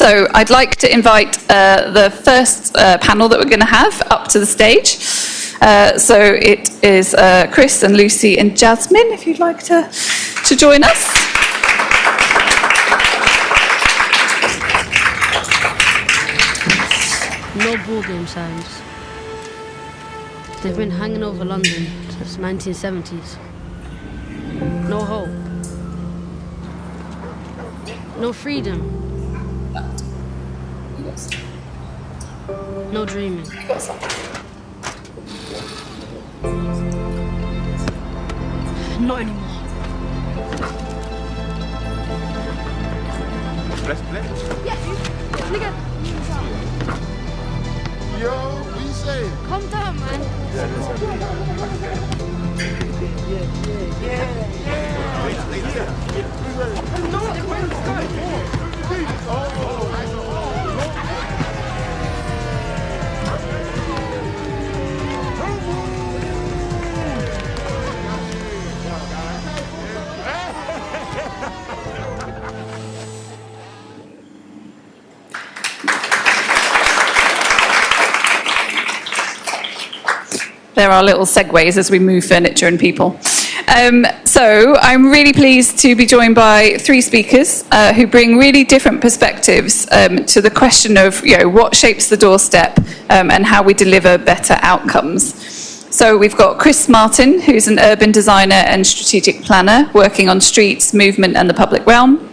So I'd like to invite the first panel that we're going to have up to the stage. So it is Chris and Lucy and Jasmine, if you'd like to join us. No ball game signs. They've been hanging over London since the 1970s. No hope. No freedom. No dreaming. Not anymore. Yeah, nigga. Yo, what you saying? Calm down, man. There are little segues as we move furniture and people. So I'm really pleased to be joined by three speakers who bring really different perspectives to the question of what shapes the doorstep and how we deliver better outcomes. So we've got Chris Martin, who's an urban designer and strategic planner working on streets, movement and the public realm.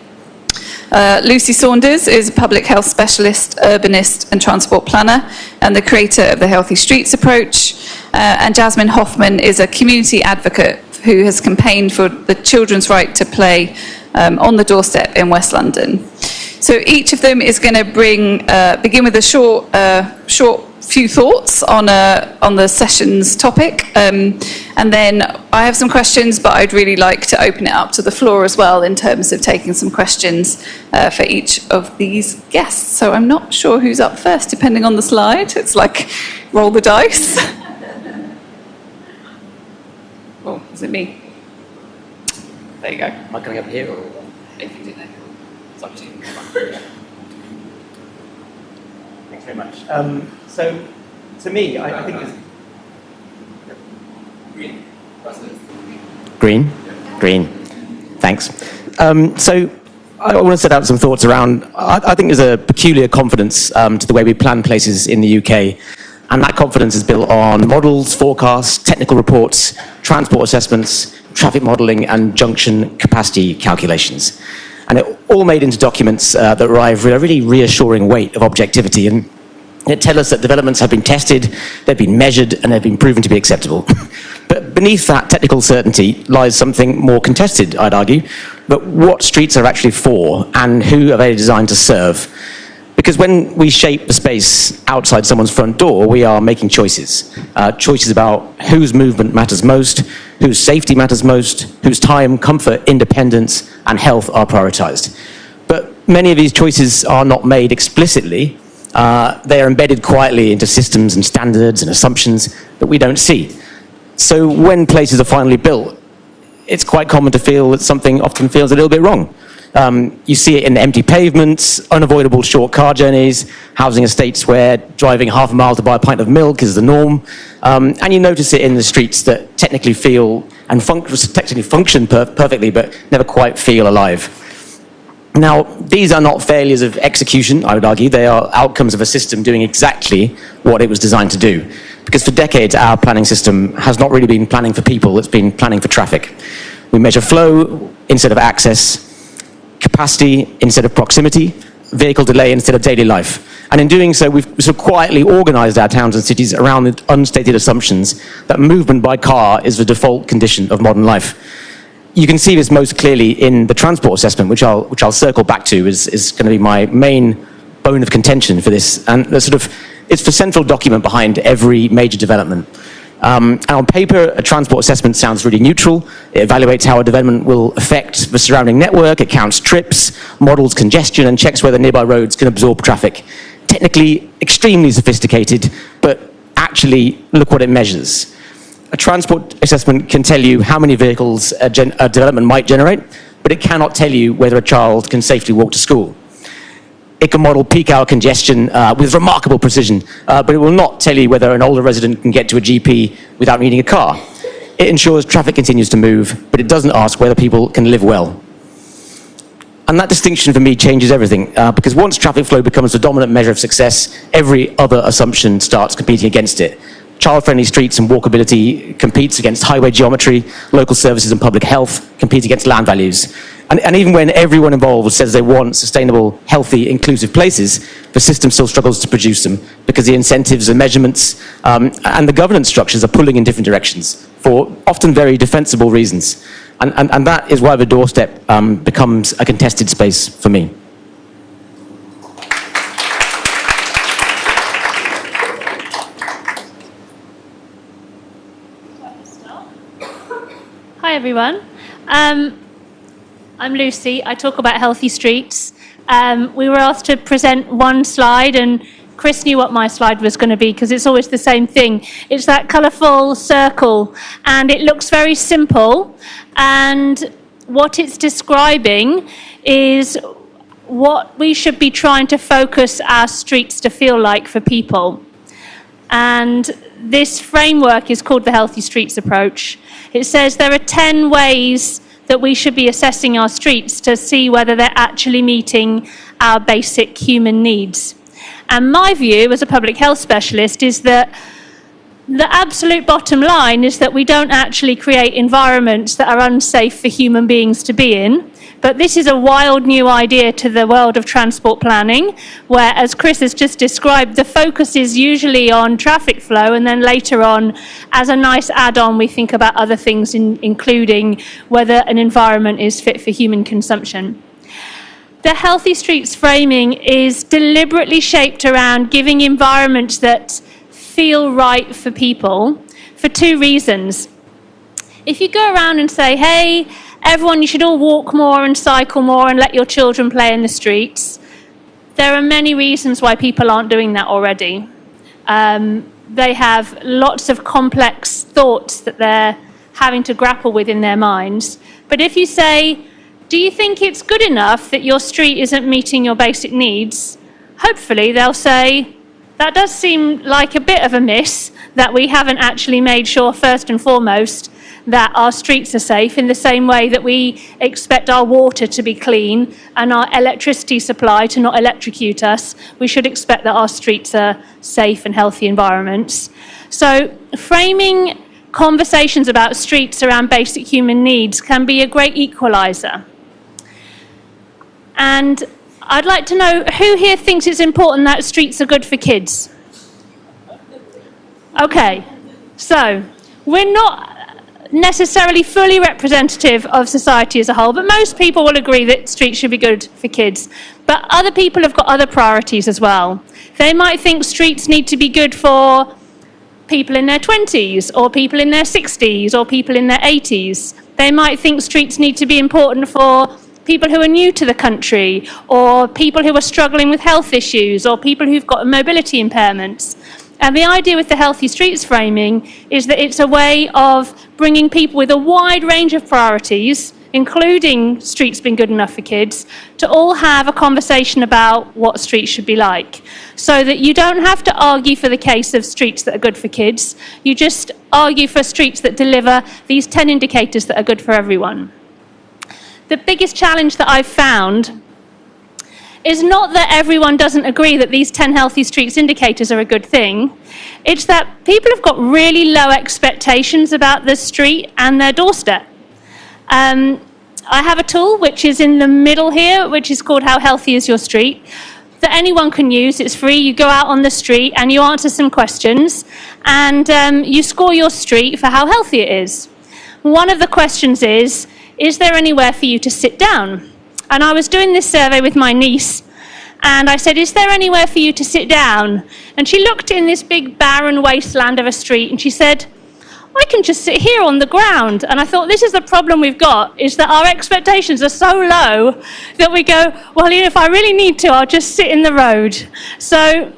Lucy Saunders is a public health specialist, urbanist and transport planner, and the creator of the Healthy Streets approach. And Jasmine Hoffman is a community advocate who has campaigned for the children's right to play on the doorstep in West London. So each of them is going to begin with a short few thoughts on the session's topic, and then I have some questions, but I'd really like to open it up to the floor as well in terms of taking some questions for each of these guests. So I'm not sure who's up first, depending on the slide. It's like roll the dice. Oh, is it me? There you go. Am I coming up here or? If you do that, it's up to you. Thanks very much. So, to me, I think it's... Green? Green. Thanks. So, I want to set out some thoughts around... I think there's a peculiar confidence to the way we plan places in the UK, and that confidence is built on models, forecasts, technical reports, transport assessments, traffic modelling, and junction capacity calculations. And it all made into documents that arrive with a really reassuring weight of objectivity, and it tells us that developments have been tested, they've been measured, and they've been proven to be acceptable. But beneath that technical certainty lies something more contested, I'd argue, but what streets are actually for and who are they designed to serve. Because when we shape the space outside someone's front door, we are making choices. Choices about whose movement matters most, whose safety matters most, whose time, comfort, independence, and health are prioritised. But many of these choices are not made explicitly. They are embedded quietly into systems and standards and assumptions that we don't see. So when places are finally built, it's quite common to feel that something often feels a little bit wrong. You see it in empty pavements, unavoidable short car journeys, housing estates where driving half a mile to buy a pint of milk is the norm, and you notice it in the streets that technically feel and technically function perfectly but never quite feel alive. Now, these are not failures of execution, I would argue. They are outcomes of a system doing exactly what it was designed to do. Because for decades, our planning system has not really been planning for people, it's been planning for traffic. We measure flow instead of access, capacity instead of proximity, vehicle delay instead of daily life. And in doing so, we've sort of quietly organised our towns and cities around the unstated assumptions that movement by car is the default condition of modern life. You can see this most clearly in the transport assessment, which I'll circle back to, is going to be my main bone of contention for this. And it's the central document behind every major development. And on paper, a transport assessment sounds really neutral. It evaluates how a development will affect the surrounding network, it counts trips, models congestion, and checks whether nearby roads can absorb traffic. Technically, extremely sophisticated, but actually, look what it measures. A transport assessment can tell you how many vehicles a development might generate, but it cannot tell you whether a child can safely walk to school. It can model peak hour congestion with remarkable precision, but it will not tell you whether an older resident can get to a GP without needing a car. It ensures traffic continues to move, but it doesn't ask whether people can live well. And that distinction for me changes everything, because once traffic flow becomes the dominant measure of success, every other assumption starts competing against it. Child-friendly streets and walkability competes against highway geometry, local services and public health compete against land values. And even when everyone involved says they want sustainable, healthy, inclusive places, the system still struggles to produce them because the incentives and measurements and the governance structures are pulling in different directions for often very defensible reasons. And that is why the doorstep becomes a contested space for me. Hi everyone. I'm Lucy. I talk about healthy streets. We were asked to present one slide, and Chris knew what my slide was going to be because it's always the same thing. It's that colourful circle, and it looks very simple. And what it's describing is what we should be trying to focus our streets to feel like for people. And this framework is called the Healthy Streets approach. It says there are 10 ways that we should be assessing our streets to see whether they're actually meeting our basic human needs. And my view as a public health specialist is that the absolute bottom line is that we don't actually create environments that are unsafe for human beings to be in. But this is a wild new idea to the world of transport planning, where, as Chris has just described, the focus is usually on traffic flow, and then later on, as a nice add-on, we think about other things, including whether an environment is fit for human consumption. The Healthy Streets framing is deliberately shaped around giving environments that feel right for people for two reasons. If you go around and say, hey, everyone, you should all walk more and cycle more and let your children play in the streets, there are many reasons why people aren't doing that already. They have lots of complex thoughts that they're having to grapple with in their minds. But if you say, do you think it's good enough that your street isn't meeting your basic needs? Hopefully they'll say, that does seem like a bit of a miss, that we haven't actually made sure first and foremost that our streets are safe in the same way that we expect our water to be clean and our electricity supply to not electrocute us. We should expect that our streets are safe and healthy environments. So framing conversations about streets around basic human needs can be a great equaliser. And I'd like to know who here thinks it's important that streets are good for kids? Okay, so we're not necessarily fully representative of society as a whole, but most people will agree that streets should be good for kids. But other people have got other priorities as well. They might think streets need to be good for people in their 20s, or people in their 60s, or people in their 80s. They might think streets need to be important for people who are new to the country, or people who are struggling with health issues, or people who've got mobility impairments. And the idea with the Healthy Streets framing is that it's a way of bringing people with a wide range of priorities, including streets being good enough for kids, to all have a conversation about what streets should be like. So that you don't have to argue for the case of streets that are good for kids, you just argue for streets that deliver these 10 indicators that are good for everyone. The biggest challenge that I've found is not that everyone doesn't agree that these 10 Healthy Streets indicators are a good thing. It's that people have got really low expectations about the street and their doorstep. I have a tool which is in the middle here, which is called How Healthy Is Your Street, that anyone can use. It's free. You go out on the street and you answer some questions, and you score your street for how healthy it is. One of the questions is there anywhere for you to sit down? And I was doing this survey with my niece, and I said, is there anywhere for you to sit down? And she looked in this big barren wasteland of a street, and she said, I can just sit here on the ground. And I thought, this is the problem we've got, is that our expectations are so low that we go, well, if I really need to, I'll just sit in the road. So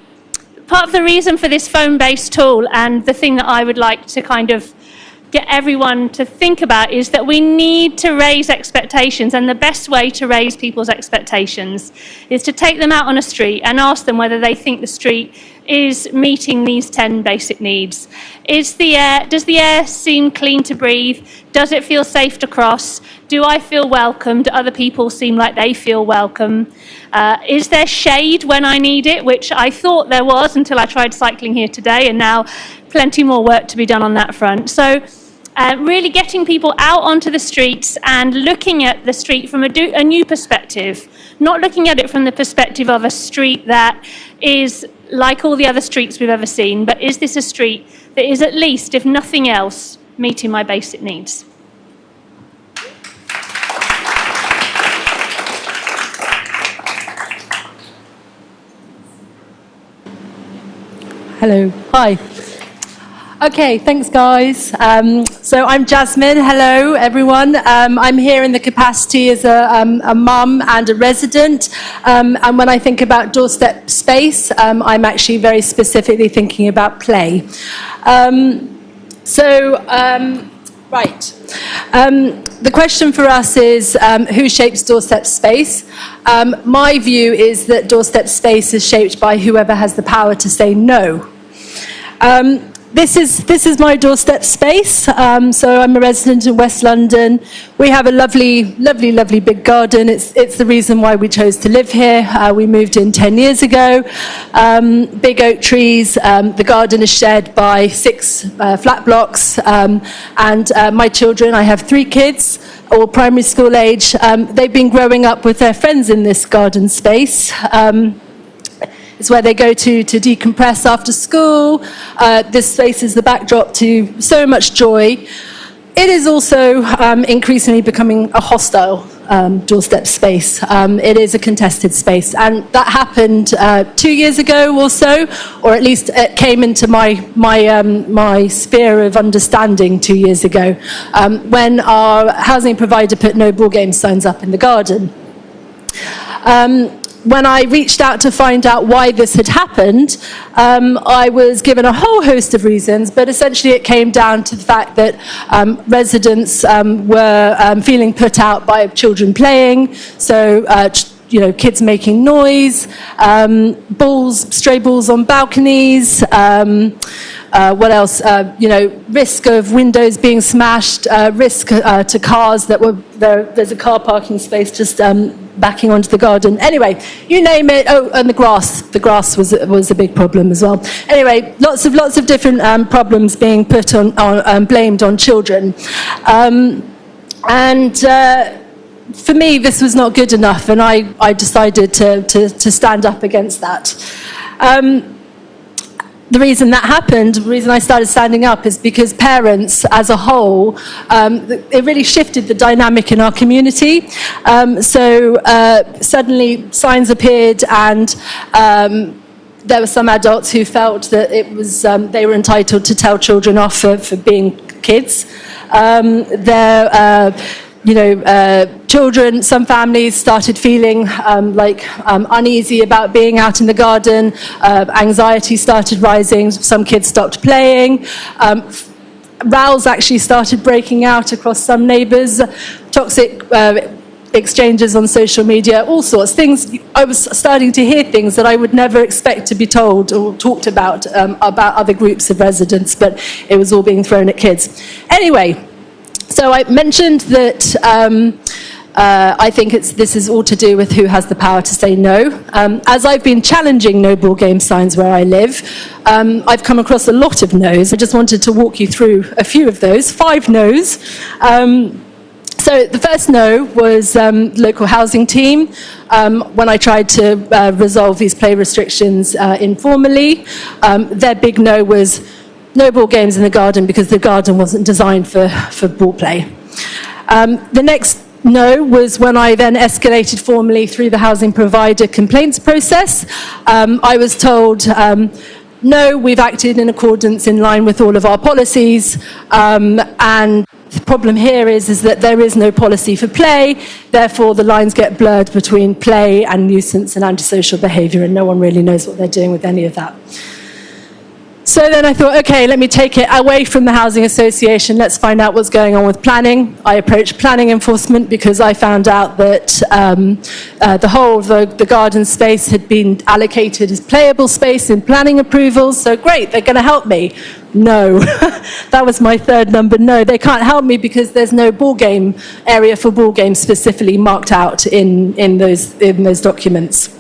part of the reason for this phone-based tool, and the thing that I would like to kind of get everyone to think about is that we need to raise expectations, and the best way to raise people's expectations is to take them out on a street and ask them whether they think the street is meeting these 10 basic needs. Does the air seem clean to breathe? Does it feel safe to cross? Do I feel welcome? Do other people seem like they feel welcome? Is there shade when I need it, which I thought there was until I tried cycling here today, and now plenty more work to be done on that front. So really getting people out onto the streets and looking at the street from a new perspective, not looking at it from the perspective of a street that is like all the other streets we've ever seen, but is this a street that is at least, if nothing else, meeting my basic needs? Hello. Hi. Okay, thanks, guys. So I'm Jasmine. Hello, everyone. I'm here in the capacity as a mum and a resident. And when I think about Doorstep space, I'm actually very specifically thinking about play. Right. The question for us is, who shapes Doorstep space? My view is that Doorstep space is shaped by whoever has the power to say no. This is my doorstep space. So I'm a resident in West London. We have a lovely, lovely, lovely big garden. It's the reason why we chose to live here. We moved in 10 years ago. Big oak trees. The garden is shared by 6 flat blocks. And my children, I have 3 kids, all primary school age. They've been growing up with their friends in this garden space. It's where they go to decompress after school. This space is the backdrop to so much joy. It is also increasingly becoming a hostile doorstep space. It is a contested space. And that happened 2 years ago or so, or at least it came into my sphere of understanding 2 years ago, when our housing provider put no ball game signs up in the garden. When I reached out to find out why this had happened, I was given a whole host of reasons, but essentially it came down to the fact that residents were feeling put out by children playing, so kids making noise, stray balls on balconies, what else? Risk of windows being smashed, risk to cars that were there. There's a car parking space just backing onto the garden. Anyway, you name it. Oh, and the grass. The grass was a big problem as well. Anyway, lots of different problems being put on blamed on children, for me, this was not good enough, and I decided to stand up against that. The reason that happened, the reason I started standing up, is because parents as a whole, it really shifted the dynamic in our community. Suddenly signs appeared, and there were some adults who felt that it was they were entitled to tell children off for being kids. Children, some families started feeling uneasy about being out in the garden. Anxiety started rising. Some kids stopped playing. Rows actually started breaking out across some neighbours. Toxic exchanges on social media, all sorts. Things, I was starting to hear things that I would never expect to be told or talked about other groups of residents, but it was all being thrown at kids. Anyway, so I mentioned that I think this is all to do with who has the power to say no. As I've been challenging no ball game signs where I live, I've come across a lot of no's. I just wanted to walk you through a few of those, 5 no's. So the first no was local housing team. When I tried to resolve these play restrictions informally, their big no was no ball games in the garden because the garden wasn't designed for ball play. The next no was when I then escalated formally through the housing provider complaints process. I was told, no, we've acted in accordance in line with all of our policies, and the problem here is that there is no policy for play, therefore the lines get blurred between play and nuisance and antisocial behaviour, and no one really knows what they're doing with any of that. So then I thought, okay, let me take it away from the housing association. Let's find out what's going on with planning. I approached planning enforcement because I found out that the whole of the garden space had been allocated as playable space in planning approvals. So great, they're going to help me. No, that was my third number. No, they can't help me because there's no ball game area for ball games specifically marked out in those documents.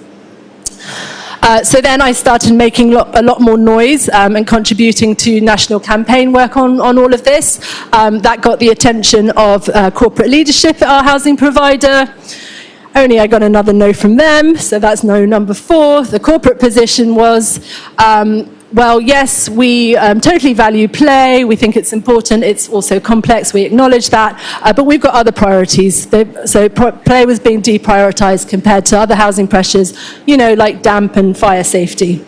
So then I started making a lot more noise and contributing to national campaign work on all of this. That got the attention of corporate leadership at our housing provider. Only I got another no from them, so that's no number 4. The corporate position was, well, yes, we totally value play. We think it's important. It's also complex. We acknowledge that. But we've got other priorities. So play was being deprioritized compared to other housing pressures, like damp and fire safety.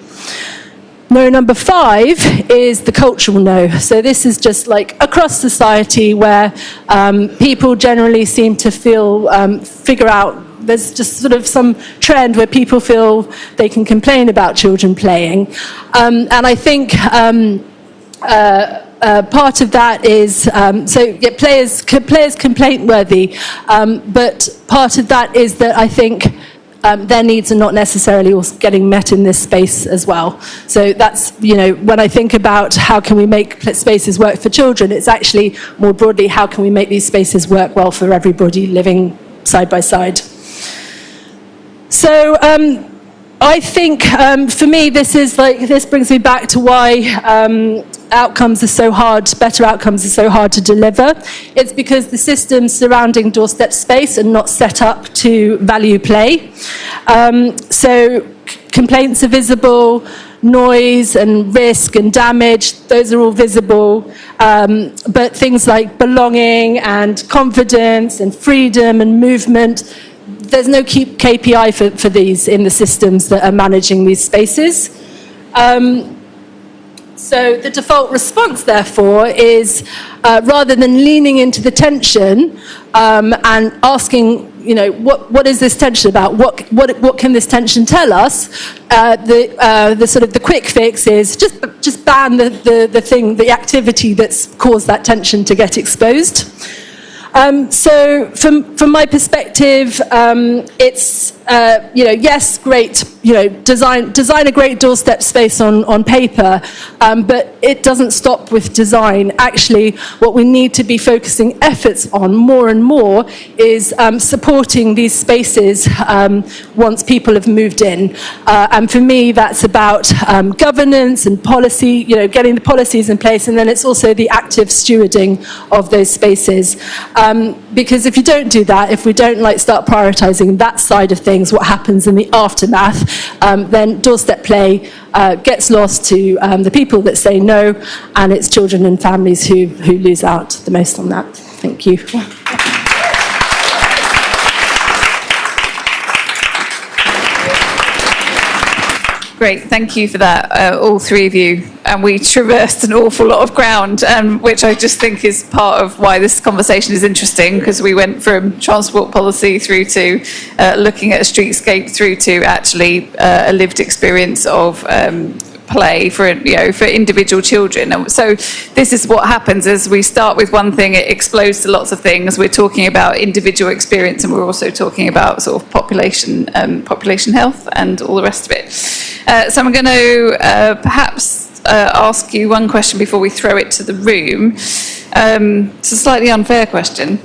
No number 5 is the cultural no. So this is just like across society where people generally seem to figure out there's just sort of some trend where people feel they can complain about children playing. And I think part of that is, players complaint worthy, but part of that is that I think their needs are not necessarily also getting met in this space as well. So that's, when I think about how can we make spaces work for children, it's actually more broadly, how can we make these spaces work well for everybody living side by side. So I think for me, this brings me back to why better outcomes are so hard to deliver. It's because the systems surrounding doorstep space are not set up to value play. So complaints are visible, noise and risk and damage, those are all visible. But things like belonging and confidence and freedom and movement, there's no KPI for these in the systems that are managing these spaces. So the default response, therefore, is rather than leaning into the tension and asking, what is this tension about? What can this tension tell us? The quick fix is just ban the activity that's caused that tension to get exposed. So from my perspective, it's, yes, great, design a great doorstep space on paper, but it doesn't stop with design. Actually, what we need to be focusing efforts on more and more is supporting these spaces once people have moved in. And for me, that's about governance and policy, getting the policies in place, and then it's also the active stewarding of those spaces. Because if you don't do that, if we don't start prioritizing that side of things, what happens in the aftermath, then doorstep play gets lost to the people that say no, and it's children and families who lose out the most on that. Thank you. Great, thank you for that, all three of you. And we traversed an awful lot of ground, which I just think is part of why this conversation is interesting, because we went from transport policy through to looking at a streetscape through to actually a lived experience of play for individual children. And so this is what happens as we start with one thing, it explodes to lots of things. We're talking about individual experience, and we're also talking about sort of population health and all the rest of it. So I'm going to perhaps ask you one question before we throw it to the room. It's a slightly unfair question,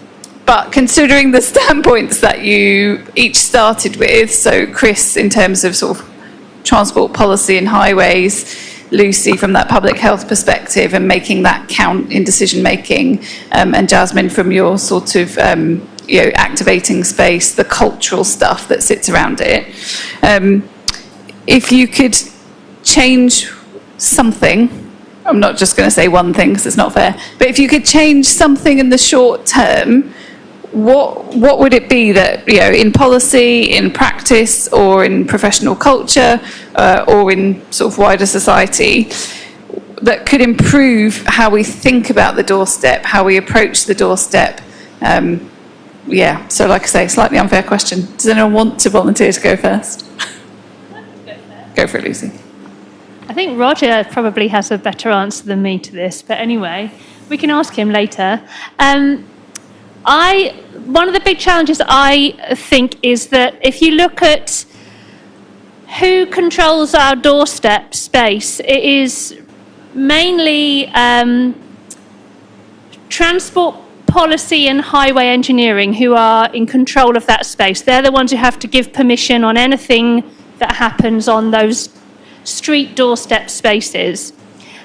but considering the standpoints that you each started with, so Chris in terms of sort of transport policy and highways, Lucy from that public health perspective and making that count in decision making, and Jasmine from your sort of activating space, the cultural stuff that sits around it. If you could change something, I'm not just going to say one thing because it's not fair, but if you could change something in the short term, what would it be that, in policy, in practice, or in professional culture, or in sort of wider society, that could improve how we think about the doorstep, how we approach the doorstep? So like I say, slightly unfair question. Does anyone want to volunteer to go first? Go for it, Lucy. I think Roger probably has a better answer than me to this, but anyway, we can ask him later. One of the big challenges I think is that if you look at who controls our doorstep space, it is mainly transport policy and highway engineering who are in control of that space. They're the ones who have to give permission on anything that happens on those street doorstep spaces.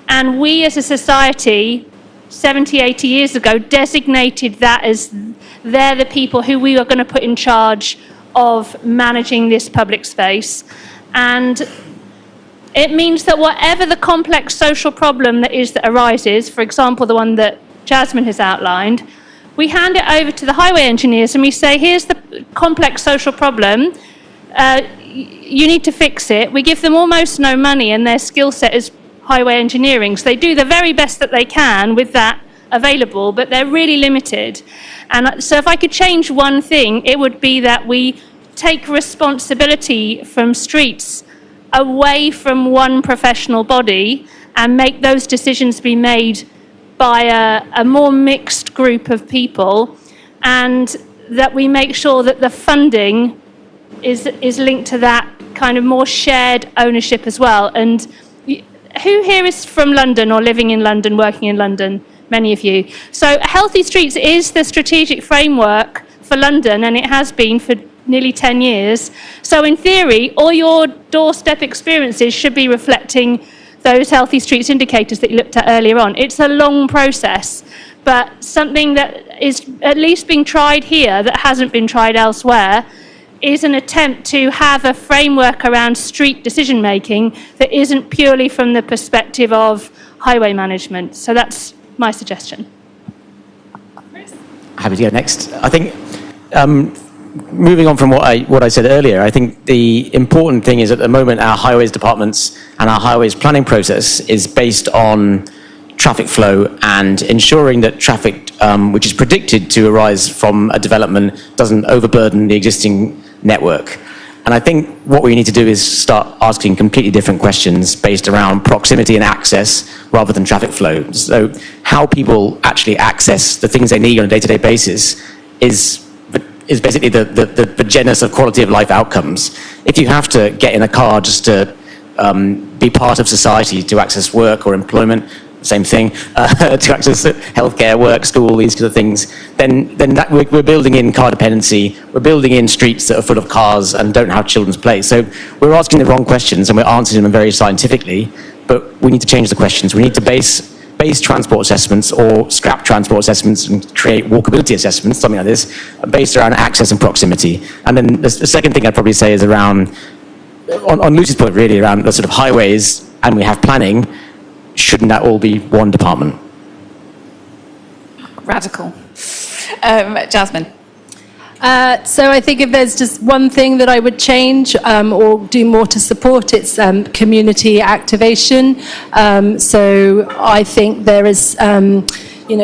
And we as a society 70, 80 years ago designated that as they're the people who we are going to put in charge of managing this public space. And it means that whatever the complex social problem that arises, for example, the one that Jasmine has outlined, we hand it over to the highway engineers and we say, here's the complex social problem, you need to fix it. We give them almost no money, and their skill set is highway engineering. So they do the very best that they can with that available, but they're really limited. And so if I could change one thing, it would be that we take responsibility from streets away from one professional body and make those decisions be made by a more mixed group of people, and that we make sure that the funding is linked to that kind of more shared ownership as well. And who here is from London or living in London, working in London? Many of you. So Healthy Streets is the strategic framework for London, and it has been for nearly 10 years. So in theory, all your doorstep experiences should be reflecting those Healthy Streets indicators that you looked at earlier on. It's a long process, but something that is at least being tried here that hasn't been tried elsewhere is an attempt to have a framework around street decision making that isn't purely from the perspective of highway management. So that's my suggestion. Happy to go next. I think moving on from what I said earlier, I think the important thing is at the moment our highways departments and our highways planning process is based on traffic flow and ensuring that traffic which is predicted to arise from a development doesn't overburden the existing network. And I think what we need to do is start asking completely different questions based around proximity and access rather than traffic flow. So how people actually access the things they need on a day-to-day basis is basically the genus of quality of life outcomes. If you have to get in a car just to be part of society, to access work or employment, same thing, to access healthcare, work, school, these kind of things, then that we're building in car dependency, we're building in streets that are full of cars and don't have children's play. So we're asking the wrong questions and we're answering them very scientifically, but we need to change the questions. We need to base transport assessments or scrap transport assessments and create walkability assessments, something like this, based around access and proximity. And then the second thing I'd probably say is around, on Lucy's point really, around the sort of highways, and we have planning, shouldn't that all be one department? Radical. Jasmine. So I think if there's just one thing that I would change or do more to support, it's community activation. So I think there is,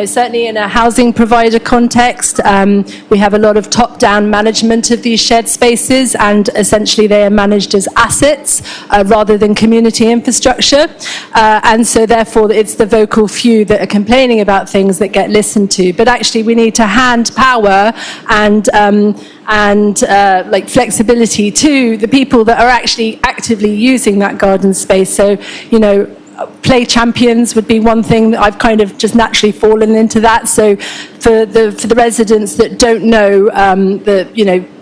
certainly in a housing provider context, we have a lot of top-down management of these shared spaces, and essentially they are managed as assets rather than community infrastructure. And so therefore it's the vocal few that are complaining about things that get listened to. But actually we need to hand power and flexibility to the people that are actually actively using that garden space. So, play champions would be one thing that I've kind of just naturally fallen into that. So for the residents that don't know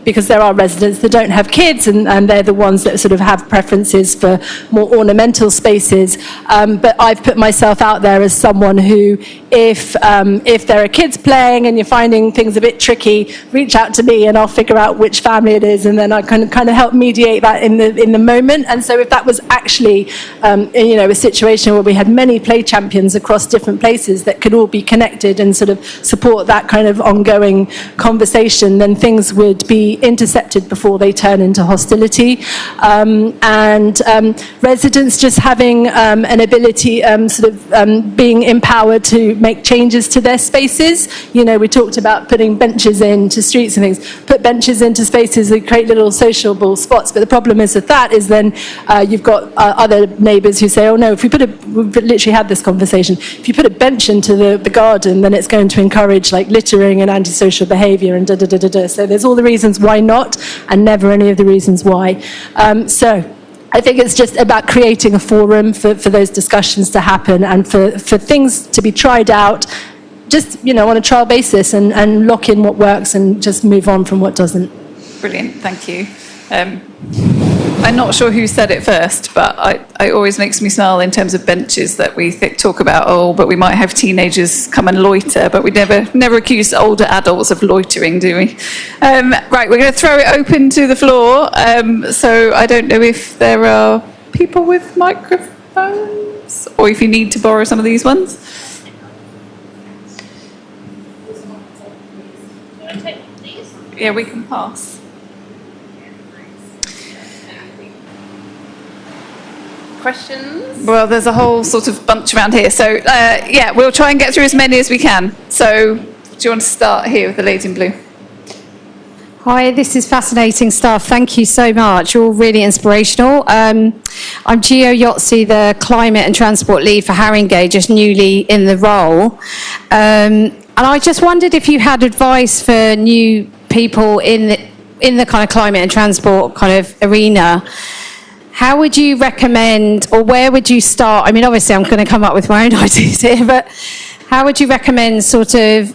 because there are residents that don't have kids and they're the ones that sort of have preferences for more ornamental spaces. But I've put myself out there as someone who, if there are kids playing and you're finding things a bit tricky, reach out to me and I'll figure out which family it is, and then I kind of help mediate that in the moment. And so if that was actually a situation where we had many play champions across different places that could all be connected and sort of support that kind of ongoing conversation, then things would be intercepted before they turn into hostility. And residents just having an ability, being empowered to make changes to their spaces. You know, we talked about putting benches into streets and things. Put benches into spaces that create little sociable spots. But the problem is with that is then you've got other neighbours who say, oh no, we've literally had this conversation. If you put a bench into the garden, then it's going to encourage like littering and antisocial behaviour and da-da-da-da-da. So there's all the reasons why not, and never any of the reasons why. So I think it's just about creating a forum for those discussions to happen and for things to be tried out, just, you know, on a trial basis and lock in what works and just move on from what doesn't. Brilliant, thank you. I'm not sure who said it first, but it always makes me smile in terms of benches that we talk about, but we might have teenagers come and loiter, but we never accuse older adults of loitering, do we? Right, we're going to throw it open to the floor. So I don't know if there are people with microphones, or if you need to borrow some of these ones. Yeah, we can pass. Questions? Well, there's a whole sort of bunch around here. So, yeah, we'll try and get through as many as we can. So, do you want to start here with the lady in blue? Hi, this is fascinating stuff. Thank you so much. You're all really inspirational. I'm Gio Yotzi, the Climate and Transport Lead for Haringey, just newly in the role. And I just wondered if you had advice for new people in the kind of climate and transport kind of arena. How would you recommend, or where would you start? I mean, obviously, I'm going to come up with my own ideas here, but how would you recommend sort of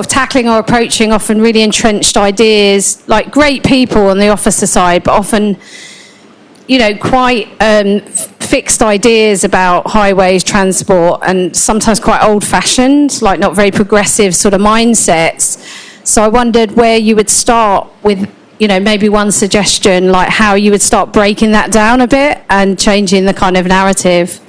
tackling or approaching often really entrenched ideas, like great people on the officer side, but often, you know, quite fixed ideas about highways, transport, and sometimes quite old-fashioned, like not very progressive sort of mindsets. So I wondered where you would start with, you know, maybe one suggestion, like how you would start breaking that down a bit and changing the kind of narrative.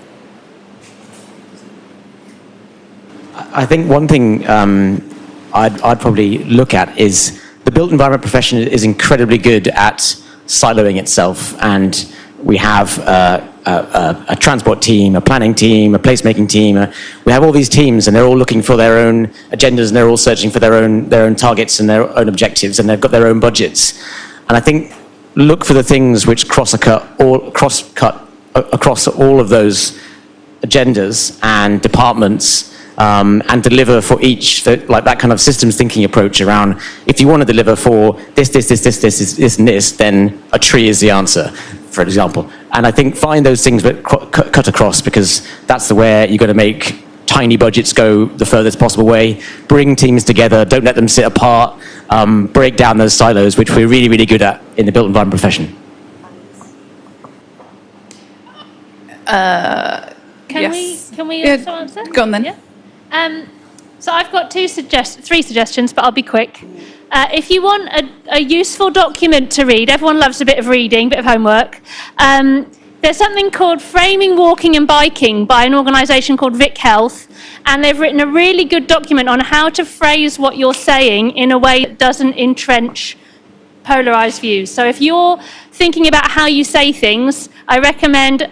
I think one thing I'd probably look at is the built environment profession is incredibly good at siloing itself, and we have a transport team, a planning team, a placemaking team. We have all these teams, and they're all looking for their own agendas, and they're all searching for their own targets and their own objectives, and they've got their own budgets. And I think look for the things which cross-cut across all of those agendas and departments, and deliver for each, like that kind of systems thinking approach around, if you want to deliver for this, and this, then a tree is the answer, for example. And I think find those things that cut across, because that's where you're going to make tiny budgets go the furthest possible way. Bring teams together, don't let them sit apart, break down those silos, which we're really, really good at in the built environment profession. Can we also answer? Go on then. Yeah. So I've got three suggestions, but I'll be quick. If you want a useful document to read, everyone loves a bit of reading, bit of homework. There's something called Framing Walking and Biking by an organisation called Vic Health, and they've written a really good document on how to phrase what you're saying in a way that doesn't entrench polarised views. So if you're thinking about how you say things, I recommend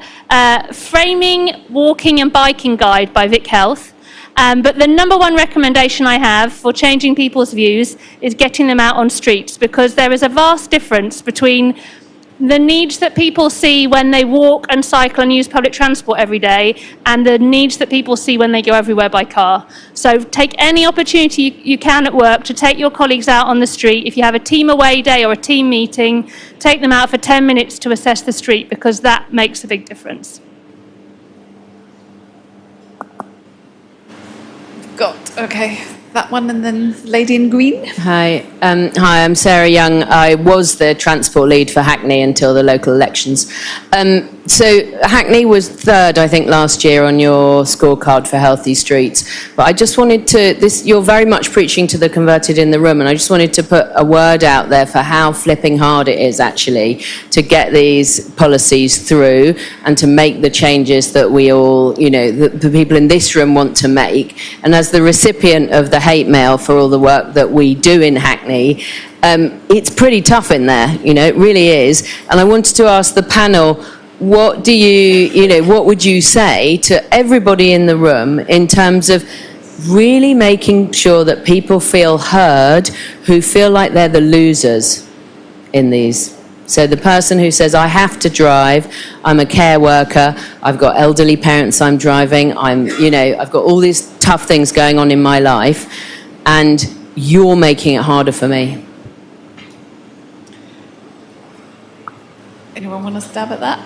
Framing Walking and Biking Guide by Vic Health. But the number one recommendation I have for changing people's views is getting them out on streets, because there is a vast difference between the needs that people see when they walk and cycle and use public transport every day and the needs that people see when they go everywhere by car. So take any opportunity you can at work to take your colleagues out on the street. If you have a team away day or a team meeting, take them out for 10 minutes to assess the street, because that makes a big difference. Okay, that one, and then lady in green. Hi, I'm Sarah Young. I was the transport lead for Hackney until the local elections. So Hackney was third, I think, last year on your scorecard for healthy streets. But I just wanted you're very much preaching to the converted in the room, and I just wanted to put a word out there for how flipping hard it is actually to get these policies through and to make the changes that we all, the people in this room want to make. And as the recipient of the hate mail for all the work that we do in Hackney, it's pretty tough in there, it really is. And I wanted to ask the panel, what would you say to everybody in the room in terms of really making sure that people feel heard who feel like they're the losers in these? So the person who says, I have to drive, I'm a care worker, I've got elderly parents I'm driving, I've got all these tough things going on in my life, and you're making it harder for me. Anyone want to stab at that?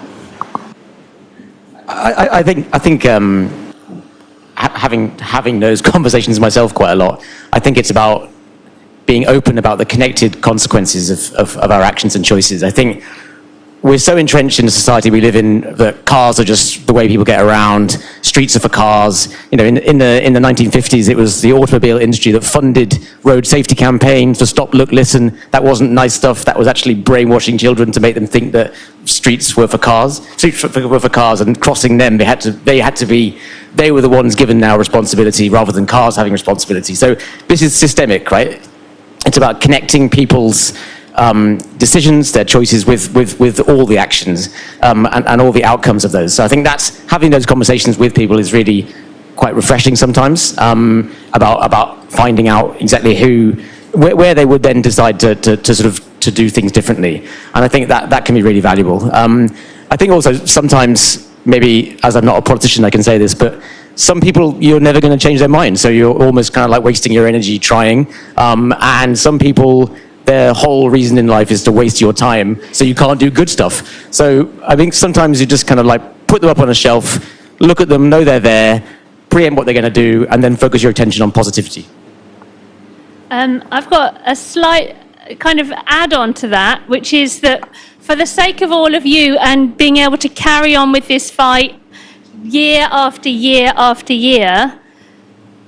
I think having those conversations myself quite a lot, I think it's about being open about the connected consequences of our actions and choices. I think we're so entrenched in the society we live in that cars are just the way people get around, streets are for cars. In the 1950s, it was the automobile industry that funded road safety campaigns for stop, look, listen. That wasn't nice stuff. That was actually brainwashing children to make them think that streets were for cars. Streets were for cars, and crossing them, they were the ones given now responsibility rather than cars having responsibility. So this is systemic, right? It's about connecting people's decisions, their choices with all the actions and all the outcomes of those. So I think that's having those conversations with people is really quite refreshing sometimes, about finding out exactly where they would then decide to do things differently. And I think that can be really valuable. I think also sometimes, maybe as I'm not a politician I can say this, but some people, you're never going to change their mind, so you're almost kind of like wasting your energy trying. And some people, their whole reason in life is to waste your time, so you can't do good stuff. So I think sometimes you just kind of like put them up on a shelf, look at them, know they're there, preempt what they're going to do, and then focus your attention on positivity. I've got a slight kind of add-on to that, which is that for the sake of all of you and being able to carry on with this fight year after year after year,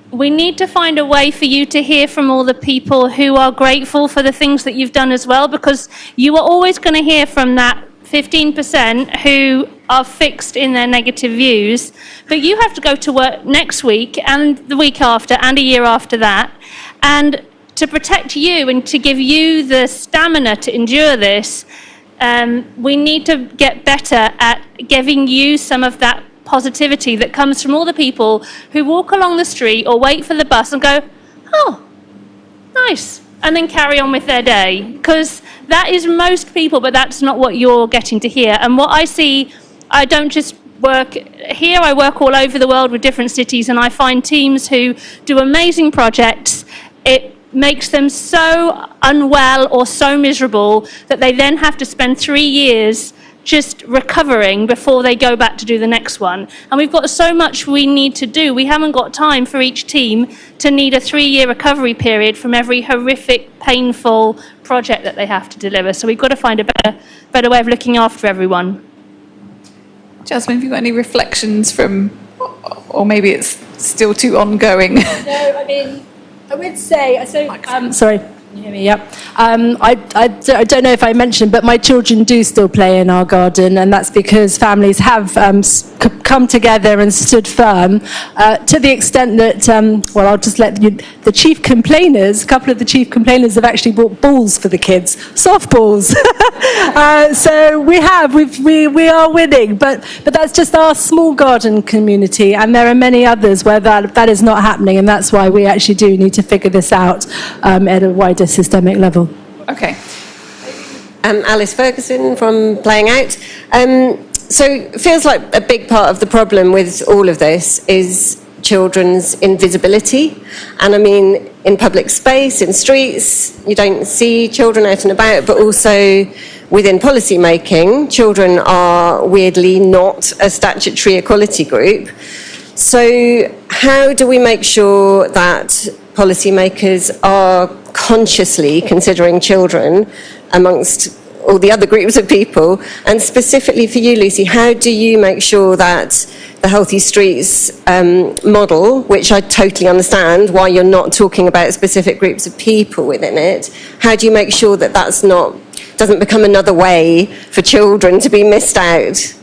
we need to find a way for you to hear from all the people who are grateful for the things that you've done as well, because you are always going to hear from that 15% who are fixed in their negative views, but you have to go to work next week and the week after and a year after that, and to protect you and to give you the stamina to endure this, we need to get better at giving you some of that positivity that comes from all the people who walk along the street or wait for the bus and go, oh, nice, and then carry on with their day. Because that is most people, but that's not what you're getting to hear. And what I see, I don't just work here, I work all over the world with different cities, and I find teams who do amazing projects. It makes them so unwell or so miserable that they then have to spend 3 years just recovering before they go back to do the next one. And we've got so much we need to do. We haven't got time for each team to need a 3-year recovery period from every horrific, painful project that they have to deliver. So we've got to find a better way of looking after everyone. Jasmine, have you got any reflections from, or maybe it's still too ongoing? No, I mean, I would say, sorry, can you hear me? Yep. I don't know if I mentioned, but my children do still play in our garden, and that's because families have come together and stood firm to the extent that, I'll just let you, the chief complainers, a couple of the chief complainers have actually bought balls for the kids, softballs. So we are winning, but that's just our small garden community, and there are many others where that is not happening, and that's why we actually do need to figure this out at a wider systemic level. Okay. Alice Ferguson from Playing Out. So it feels like a big part of the problem with all of this is children's invisibility. And I mean, in public space, in streets, you don't see children out and about, but also within policy making, children are weirdly not a statutory equality group. So how do we make sure that policymakers are consciously considering children amongst all the other groups of people? And specifically for you, Lucy, how do you make sure that the Healthy Streets model, which I totally understand why you're not talking about specific groups of people within it, how do you make sure that doesn't become another way for children to be missed out?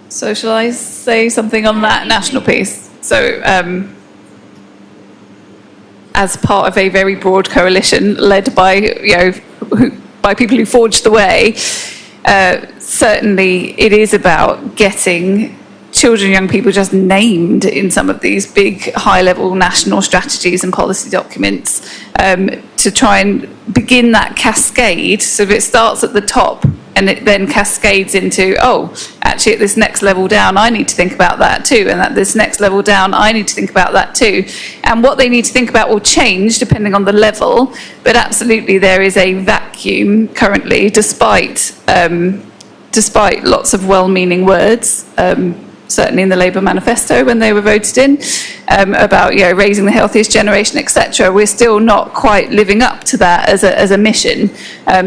So shall I say something on that national piece? So as part of a very broad coalition led by, by people who forged the way, certainly it is about getting children and young people just named in some of these big high-level national strategies and policy documents to try and begin that cascade. So if it starts at the top and it then cascades into, actually at this next level down, I need to think about that too. And at this next level down, I need to think about that too. And what they need to think about will change depending on the level. But absolutely there is a vacuum currently, despite lots of well-meaning words, certainly in the Labour manifesto when they were voted in, about raising the healthiest generation, etc. We're still not quite living up to that as a mission.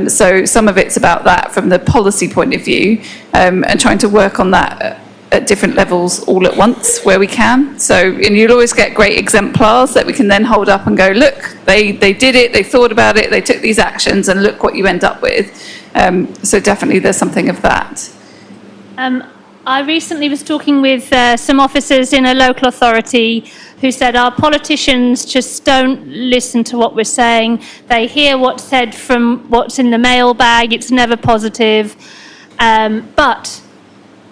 So some of it's about that from the policy point of view, and trying to work on that at different levels all at once where we can. And you'll always get great exemplars that we can then hold up and go, look, they did it, they thought about it, they took these actions, and look what you end up with. So definitely there's something of that. I recently was talking with some officers in a local authority who said our politicians just don't listen to what we're saying. They hear what's said from what's in the mailbag. It's never positive. But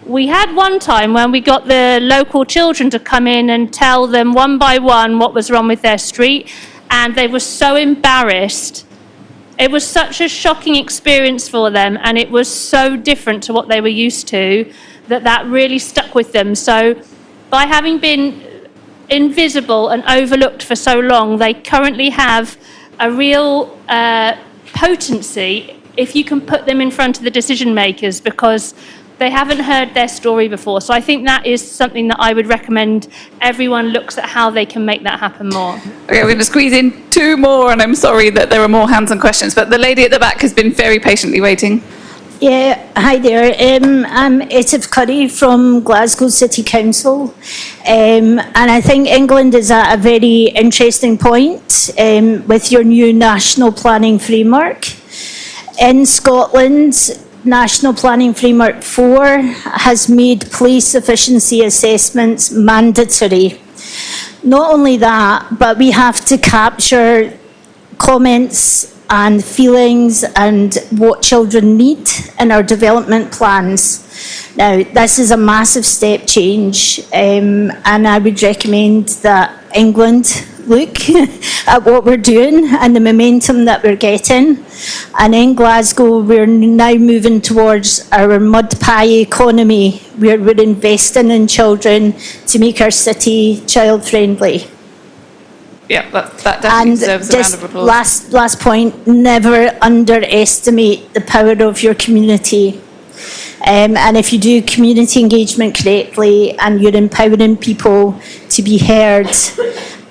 we had one time when we got the local children to come in and tell them one by one what was wrong with their street, and they were so embarrassed. It was such a shocking experience for them, and it was so different to what they were used to, that really stuck with them. So by having been invisible and overlooked for so long, they currently have a real potency if you can put them in front of the decision makers, because they haven't heard their story before. So I think that is something that I would recommend everyone looks at how they can make that happen more. Okay, we're going to squeeze in two more, and I'm sorry that there are more hands and questions, but the lady at the back has been very patiently waiting. Yeah, hi there. I'm Etive Curry from Glasgow City Council, and I think England is at a very interesting point with your new national planning framework. In Scotland, National Planning Framework 4 has made police efficiency assessments mandatory. Not only that, but we have to capture comments and feelings and what children need in our development plans. Now, this is a massive step change, and I would recommend that England look at what we're doing and the momentum that we're getting. And in Glasgow, we're now moving towards our mud pie economy, where we're investing in children to make our city child-friendly. Yeah, that definitely deserves a round of applause. Last point, never underestimate the power of your community. And if you do community engagement correctly and you're empowering people to be heard,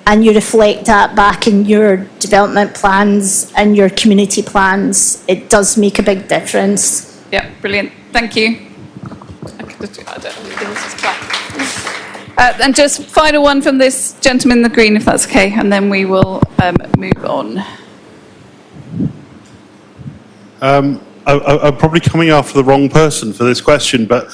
and you reflect that back in your development plans and your community plans, it does make a big difference. Yeah, brilliant. Thank you. I can just do that. I don't think this is clap. And just final one from this gentleman in the green, if that's okay, and then we will move on. I'm probably coming after the wrong person for this question, but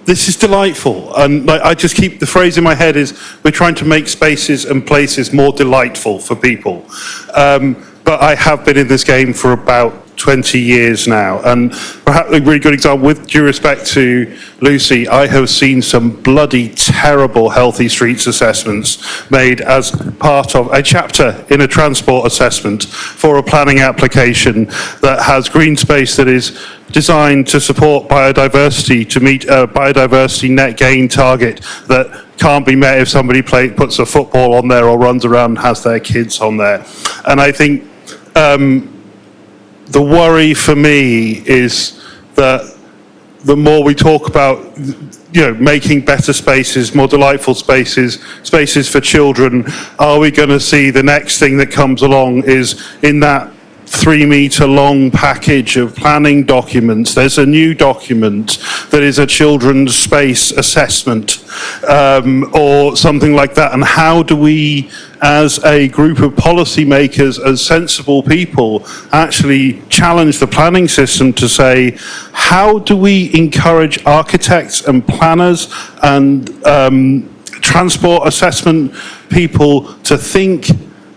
this is delightful. And I just keep the phrase in my head is we're trying to make spaces and places more delightful for people. But I have been in this game for about 20 years now, and perhaps a really good example, with due respect to Lucy, I have seen some bloody terrible Healthy Streets assessments made as part of a chapter in a transport assessment for a planning application that has green space that is designed to support biodiversity, to meet a biodiversity net gain target that can't be met if somebody puts a football on there or runs around and has their kids on there. And I think the worry for me is that the more we talk about, making better spaces, more delightful spaces for children, are we going to see the next thing that comes along is in that 3-metre long package of planning documents. There's a new document that is a children's space assessment or something like that. And how do we, as a group of policymakers, as sensible people, actually challenge the planning system to say, how do we encourage architects and planners and transport assessment people to think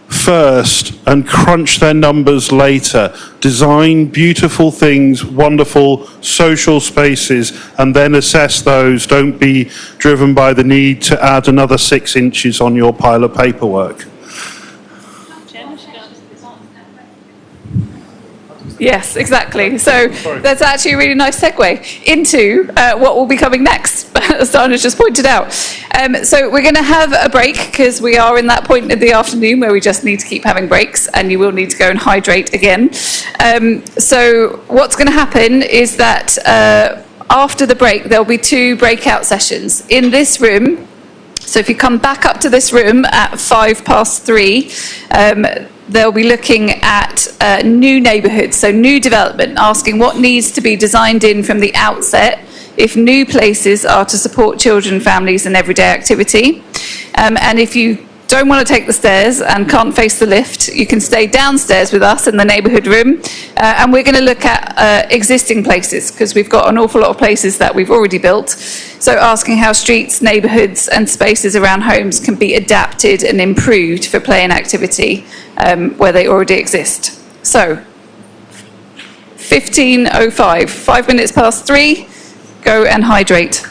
first and crunch their numbers later, design beautiful things, wonderful social spaces, and then assess those. Don't be driven by the need to add another 6 inches on your pile of paperwork. Yes, exactly. So that's actually a really nice segue into what will be coming next, as Dana's just pointed out. So we're going to have a break because we are in that point in the afternoon where we just need to keep having breaks, and you will need to go and hydrate again. So what's going to happen is that after the break, there'll be 2 breakout sessions in this room. So if you come back up to this room at 3:05, they'll be looking at new neighbourhoods, so new development, asking what needs to be designed in from the outset if new places are to support children, families and everyday activity. And if you don't want to take the stairs and can't face the lift, you can stay downstairs with us in the neighbourhood room. And we're going to look at existing places, because we've got an awful lot of places that we've already built. So asking how streets, neighbourhoods and spaces around homes can be adapted and improved for play and activity where they already exist. So 15:05, 5 minutes past 3, go and hydrate.